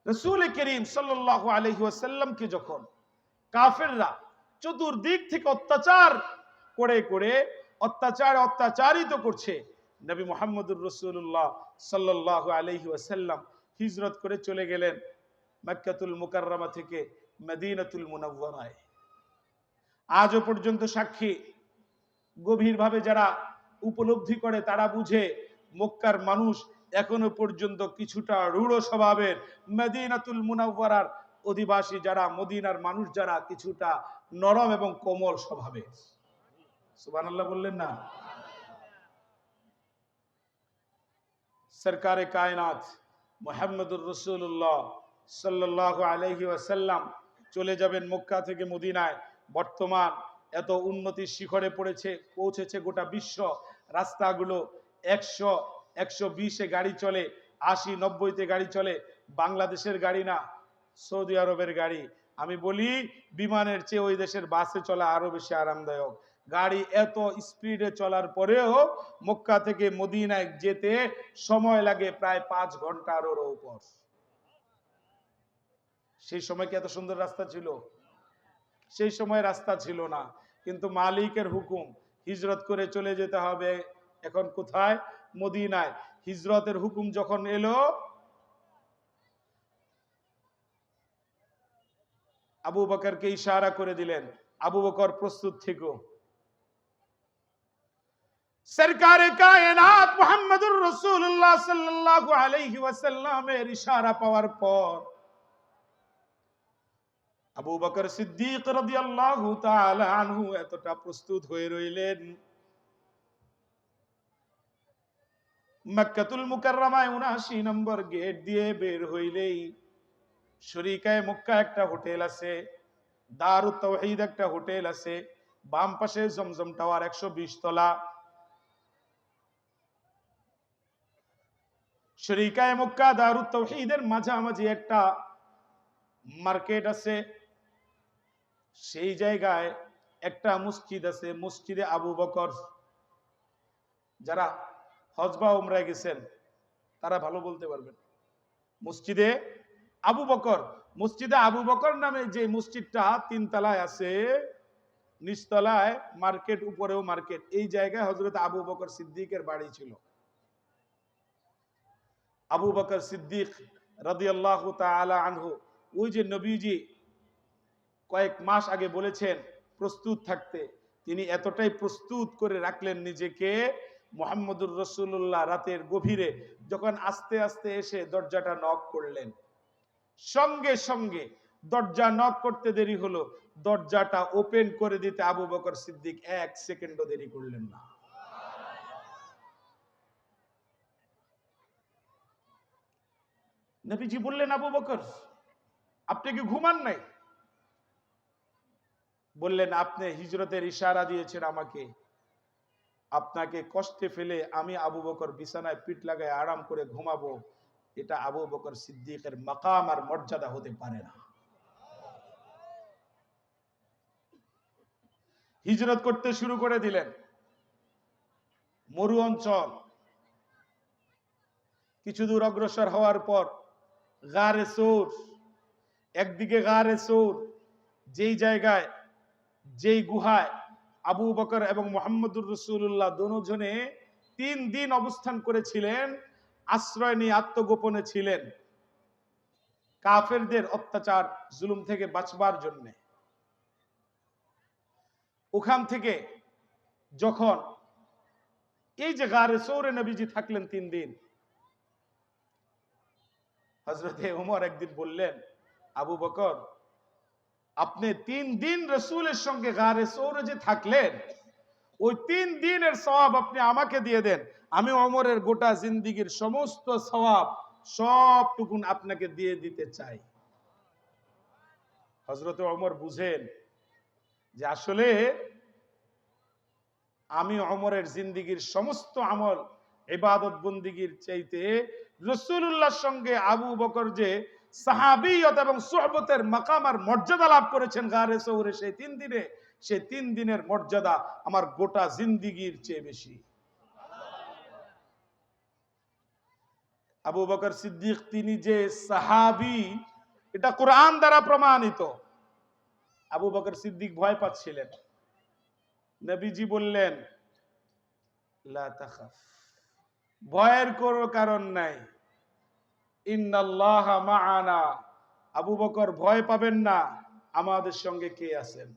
রাসূল করিম সাল্লাল্লাহু আলাইহি ওয়াসাল্লামকে যখন কাফেররা চতুর্দিক থেকে অত্যাচার করে করে অত্যাচারিত করছে, নবী মুহাম্মদুর রাসূলুল্লাহ সাল্লাল্লাহু আলাইহি ওয়াসাল্লাম হিজরত করে চলে গেলেন মক্কাতুল মুকাররমা থেকে মদিনাতুল মুনাওয়ারায়। আজও পর্যন্ত সাক্ষী, গভীরভাবে যারা উপলব্ধি করে তারা বুঝে মক্কার মানুষ এখনো পর্যন্ত কিছুটা রূঢ় স্বভাবের, মদিনাতুল মুনাওয়ারার অধিবাসী যারা, মদিনার মানুষ যারা কিছুটা নরম এবং কোমল স্বভাবের। সুবহানাল্লাহ বললেন না? সরকারে কায়নাত মুহাম্মদুর রাসূলুল্লাহ সাল্লাল্লাহু আলাইহি ওয়াসাল্লাম চলে যাবেন মক্কা থেকে মদিনায়। বর্তমান এত উন্নতির শিখরে পৌঁছেছে গোটা বিশ্ব। রাস্তাগুলো 100-120-এ গাড়ি চলে, 80-90-তে গাড়ি চলে। বাংলাদেশের গাড়ি না, সৌদি আরবের গাড়ি। আমি বলি বিমানের চেয়ে ওই দেশের বাসে চলা আরো বেশি আরামদায়ক। গাড়ি এত স্পিডে চলার পরেও মক্কা থেকে মদিনায় যেতে সময় লাগে প্রায় 5 ঘন্টারও উপর। সেই সময় কি এত সুন্দর রাস্তা ছিল? সেই সময় রাস্তা ছিল না, কিন্তু মালিকের হুকুম হিজরত করে চলে যেতে হবে। এখন কোথায়? মদিনায়। হিজরতের হুকুম যখন এলো, আবু বকরকে ইশারা করে দিলেন, আবু বকর প্রস্তুত থেকো। সরকারে কায়নাত মুহাম্মদুর রাসূলুল্লাহ সাল্লাল্লাহু আলাইহি ওয়াসাল্লামের ইশারা পাওয়ার পর আবু বকর সিদ্দিক রাদিয়াল্লাহু তাআলা আনহু এতটা প্রস্তুত হয়ে রইলেন। মক্কাতুল মুকাররমায় ৭৯ নম্বর গেট দিয়ে বের হইলেই শরীকায়ে মক্কা একটা হোটেল আছে, দারুত তাওহীদ একটা হোটেল আছে, বাম পাশে জমজম টাওয়ার 120 তলা। শরীকায়ে মক্কা দারুত তাওহীদের মাঝামাঝি একটা মার্কেট আছে। সেই জায়গায় একটা মসজিদ আছে, মসজিদে আবু বকর। যারা হজ বা উমরায় গেছেন তারা ভালো বলতে পারবেন। মসজিদে আবু বকর, মসজিদে আবু বকর নামে যে মসজিদটা 3 তলায় আছে, নিচতলায় মার্কেট, উপরেও মার্কেট। এই জায়গায় হযরত আবু বকর সিদ্দিকের বাড়ি ছিল। আবু বকর সিদ্দিক রাদিয়াল্লাহু তাআলা আনহু, ওই যে নবীজি কয়েক মাস আগে বলেছেন প্রস্তুত থাকতে, তিনি এতটাই প্রস্তুত করে রাখলেন নিজেকে। মুহাম্মদুর রাসূলুল্লাহ রাতের গভীরে যখন আস্তে আস্তে এসে দরজাটা নক করলেন, সঙ্গে সঙ্গে দরজা নক করতে দেরি হলো, দরজাটা ওপেন করে দিতে আবু বকর সিদ্দিক 1 সেকেন্ডও দেরি করলেন না। নবীজি বললেন, আবু বকর আপনি কি ঘুমান নাই? বললেন, আপনি হিজরতের ইশারা দিয়েছেন আমাকে, আপনাকে কষ্টে ফেলে আমি আবু বকর বিছানায় পিঠ লাগায় আরাম করে ঘুমাবো, এটা আবু বকর সিদ্দিকের মাকাম আর মর্যাদা হতে পারে না। হিজরত করতে শুরু করে দিলেন। মরু অঞ্চল। কিছু দূর অগ্রসর হওয়ার পর গারে সৌর, একদিকে গারে সৌর, যেই জায়গায়, যেই গুহায় আবু বকর এবং মুহাম্মদুর রাসূলুল্লাহ দুজনে 3 দিন অবস্থান করেছিলেন, আশ্রয় নিয়ে আত্মগোপনে ছিলেন কাফেরদের অত্যাচার জুলুম থেকে বাঁচবার জন্য। ওখান থেকে যখন এই যে গারে সৌরে নবীজি থাকলেন 3 দিন, হযরতে ওমর একদিন বললেন, আবু বকর আপনি 3 দিন রাসূলের সঙ্গে গারে সৌরে যে থাকলেন, ওই 3 দিনের সওয়াব আপনি আমাকে দিয়ে দেন, আমি ওমরের গোটা জিন্দেগীর সমস্ত সওয়াব সবটুকুন আপনাকে দিয়ে দিতে চাই। হযরত ওমর বুঝেন যে আসলে আমি ওমরের জিন্দেগীর সমস্ত আমল ইবাদত বন্দেগীর চাইতে রাসূলুল্লাহর সঙ্গে আবু বকর যে সাহাবিয়ত এবং সুহবতের মাকাম আর মর্যাদা লাভ করেছেন গারে সৌরে সেই 3 দিনে, সেই 3 দিনের মর্যাদা আমার গোটা জিন্দেগীর চেয়ে বেশি। আবু বকর সিদ্দিক তিনি যে সাহাবী এটা কোরআন দ্বারা প্রমাণিত। আবু বকর সিদ্দিক ভয় পাচ্ছিলেন। নবীজি বললেন, লা তাখাফ, ভয়ের কোনো কারণ নাই, ইন্নাল্লাহা মাআনা, আবু বকর ভয় পাবেন না, আমাদের সঙ্গে কে আছেন?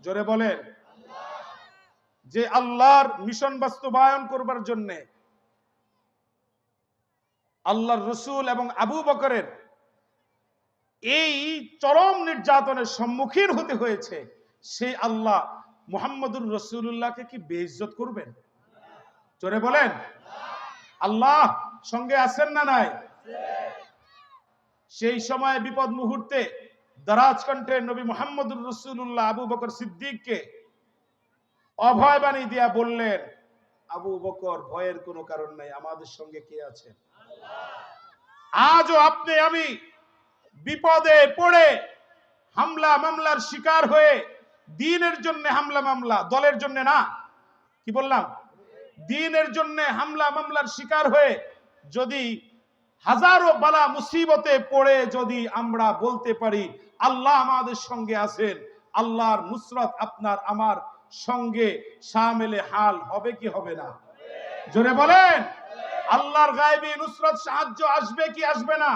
জোরে বলেন। যে আল্লাহর মিশন বাস্তবায়ন করবার জন্য আল্লাহর রসুল এবং আবু বকরের এই চরম নির্যাতনের সম্মুখীন হতে হয়েছে, সেই আল্লাহ মুহাম্মদুর রাসূলুল্লাহকে কি বেইজ্জত করবেন? জোরে বলেন। আল্লাহ সঙ্গে আছেন না নাই? সেই সময় বিপদ মুহূর্তে দারাজ কণ্ঠে নবী মুহাম্মদুর রাসূলুল্লাহ আবু বকর সিদ্দিককে অভয় বাণী দিয়া বললেন, আবু বকর ভয়ের কোনো কারণ নাই, আমাদের সঙ্গে কে আছেন? আজও আপনি আমি বিপদে পড়ে হামলা মামলার শিকার হয়ে, দ্বীনের জন্য হামলা মামলা, দলের জন্য না, কি বললাম, দ্বীনের জন্য হামলা মামলার শিকার হয়ে যদি হাজারো বালা মুসিবতে পড়ে যদি আমরা বলতে পারি আল্লাহ আমাদের সঙ্গে আছেন, আল্লাহর নুসরত আপনার আমার সঙ্গে শামিলে হাল হবে কি হবে না? জোরে বলেন। আল্লাহর গায়বী নুসরত সাহায্য আসবে কি আসবে না?